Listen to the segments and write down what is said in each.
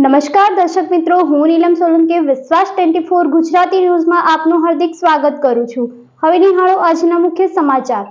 નમસ્કાર દર્શક મિત્રો, હું નીલમ સોલંકી વિશ્વાસ 24 ગુજરાતી ન્યૂઝમાં આપનું હાર્દિક સ્વાગત કરું છું। હવે નિહાળો આજના મુખ્ય સમાચાર।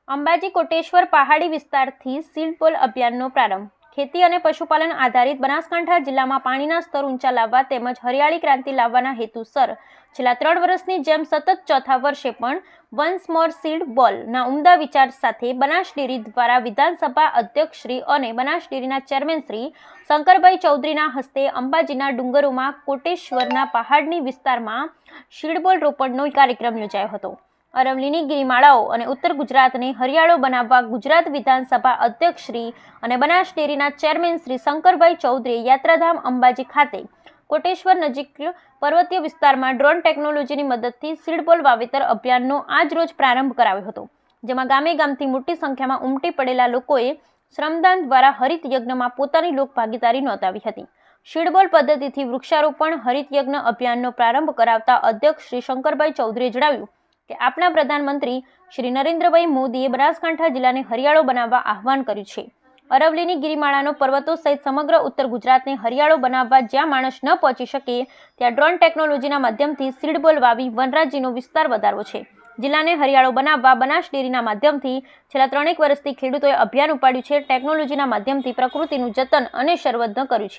અંબાજી કોટેશ્વર પહાડી વિસ્તારથી સીડ બોલ અભિયાનનો પ્રારંભ। ખેતી અને પશુપાલન આધારિત બનાસકાંઠા જિલ્લામાં પાણીના સ્તર ઊંચા લાવવા તેમજ હરિયાળી ક્રાંતિ લાવવાના હેતુસર છેલ્લા 3 વર્ષની જેમ સતત ચોથા વર્ષે પણ વન્સ મોર સીડ બોલના ઉમદા વિચાર સાથે બનાસ ડેરી દ્વારા વિધાનસભા અધ્યક્ષશ્રી અને બનાસ ડેરીના ચેરમેન શ્રી શંકરભાઈ ચૌધરીના હસ્તે અંબાજીના ડુંગરોમાં કોટેશ્વરના પહાડની વિસ્તારમાં સીડબોલ રોપણનો કાર્યક્રમ યોજાયો હતો। અરવલ્લીની ગિરિમાળાઓ અને ઉત્તર ગુજરાતને હરિયાળો બનાવવા ગુજરાત વિધાનસભા અધ્યક્ષશ્રી અને બનાસ ડેરીના ચેરમેન શ્રી શંકરભાઈ ચૌધરીએ યાત્રાધામ અંબાજી ખાતે કોટેશ્વર નજીક પર્વતીય વિસ્તારમાં ડ્રોન ટેકનોલોજીની મદદથી સીડબોલ વાવેતર અભિયાનનો આજ રોજ પ્રારંભ કરાવ્યો હતો, જેમાં ગામે ગામથી મોટી સંખ્યામાં ઉમટી પડેલા લોકોએ શ્રમદાન દ્વારા હરિત યજ્ઞમાં પોતાની લોક ભાગીદારી નોંધાવી હતી। સીડબોલ પદ્ધતિથી વૃક્ષારોપણ હરિત યજ્ઞ અભિયાનનો પ્રારંભ કરાવતા અધ્યક્ષ શ્રી શંકરભાઈ ચૌધરીએ જણાવ્યું કે આપણા પ્રધાનમંત્રી શ્રી નરેન્દ્રભાઈ મોદીએ બનાસકાંઠા જિલ્લાને હરિયાળો બનાવવા આહવાન કર્યું છે। અરવલ્લીની ગિરિમાળાનો પર્વતો સહિત સમગ્ર ઉત્તર ગુજરાતને હરિયાળો બનાવવા જ્યાં માણસ ન પહોંચી શકે ત્યાં ડ્રોન ટેકનોલોજીના માધ્યમથી સીડબોલ વાવી વનરાજીનો વિસ્તાર વધારવો છે। જિલ્લાને હરિયાળો બનાવવા બનાસ ડેરીના માધ્યમથી છેલ્લા 3 વર્ષથી ખેડૂતોએ અભિયાન ઉપાડ્યું છે। ટેકનોલોજીના માધ્યમથી પ્રકૃતિનું જતન અને સંવર્ધન કર્યું છે।